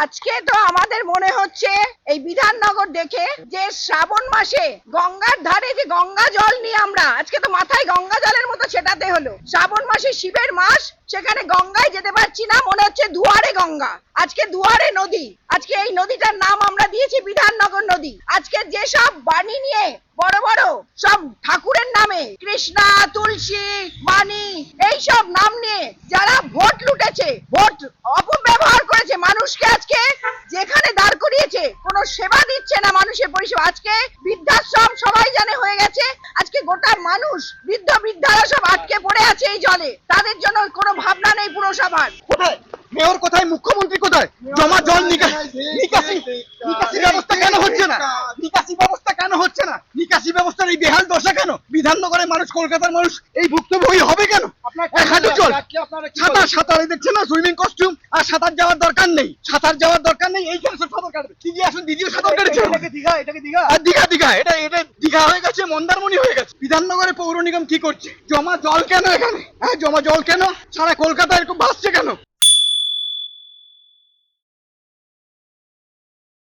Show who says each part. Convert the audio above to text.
Speaker 1: আজকে তো আমাদের মনে হচ্ছে এই বিধাননগর দেখে যে শ্রাবণ মাসে গঙ্গার ধারে যে গঙ্গা জল নিয়ে আমরা আজকে তো মাথায় গঙ্গা জলের মতো ছেটাতে হলো। শ্রাবণ মাসে শিবের মাস, সেখানে গঙ্গায় যেতে পারছি না, মনে হচ্ছে দুয়ারে গঙ্গা, আজকে দুয়ারে নদী। আজকে এই নদীটার নাম আমরা দিয়েছি বিধাননগর নদী। আজকে যেসব বাণী নিয়ে বড় বড় সব ঠাকুরের নামে কৃষ্ণা, তুলসী, মানি এইসব নাম নিয়ে যারা ভোট লুটেছে, ভোট অপব্যবহার করেছে, মানুষকে আজকে যেখানে দাঁড় করিয়েছে কোনো সেবা দিচ্ছে না, মানুষের পরিষেবা। আজকে বৃদ্ধাশ্রম সবাই জানে হয়ে গেছে। আজকে গোটা মানুষ বৃদ্ধারা সব আটকে পড়ে আছে এই জলে, তাদের জন্য কোনো ভাবনা নেই পুরসভার।
Speaker 2: কোথায় মেয়র, কোথায় মুখ্যমন্ত্রী, কোথায় জমা জল নিকাশি ব্যবস্থা কেন হচ্ছে না? নিকাশি ব্যবস্থা কেন হচ্ছে না? নিকাশি ব্যবস্থার এই বেহাল দশা কেন? বিধাননগরের মানুষ, কলকাতার মানুষ এই ভুক্তভোগী হবে কেন? হাঁটু জল, সাঁতার দেখছেন না, সুইমিং কস্টিউম, আর সাঁতার যাওয়ার দরকার নেই, সাঁতার যাওয়ার দরকার নেই। এইখানে সব সাঁতার কাটবে, দিদি আসুন, দিদিও সাঁতার কেটেছে। আর দীঘা এটা দীঘা হয়ে গেছে, মন্দারমণি হয়ে গেছে। বিধাননগরে পৌর নিগম কি করছে? জমা জল কেন এখানে? হ্যাঁ, জমা জল কেন? সারা কলকাতা এরকম ভাসছে কেন?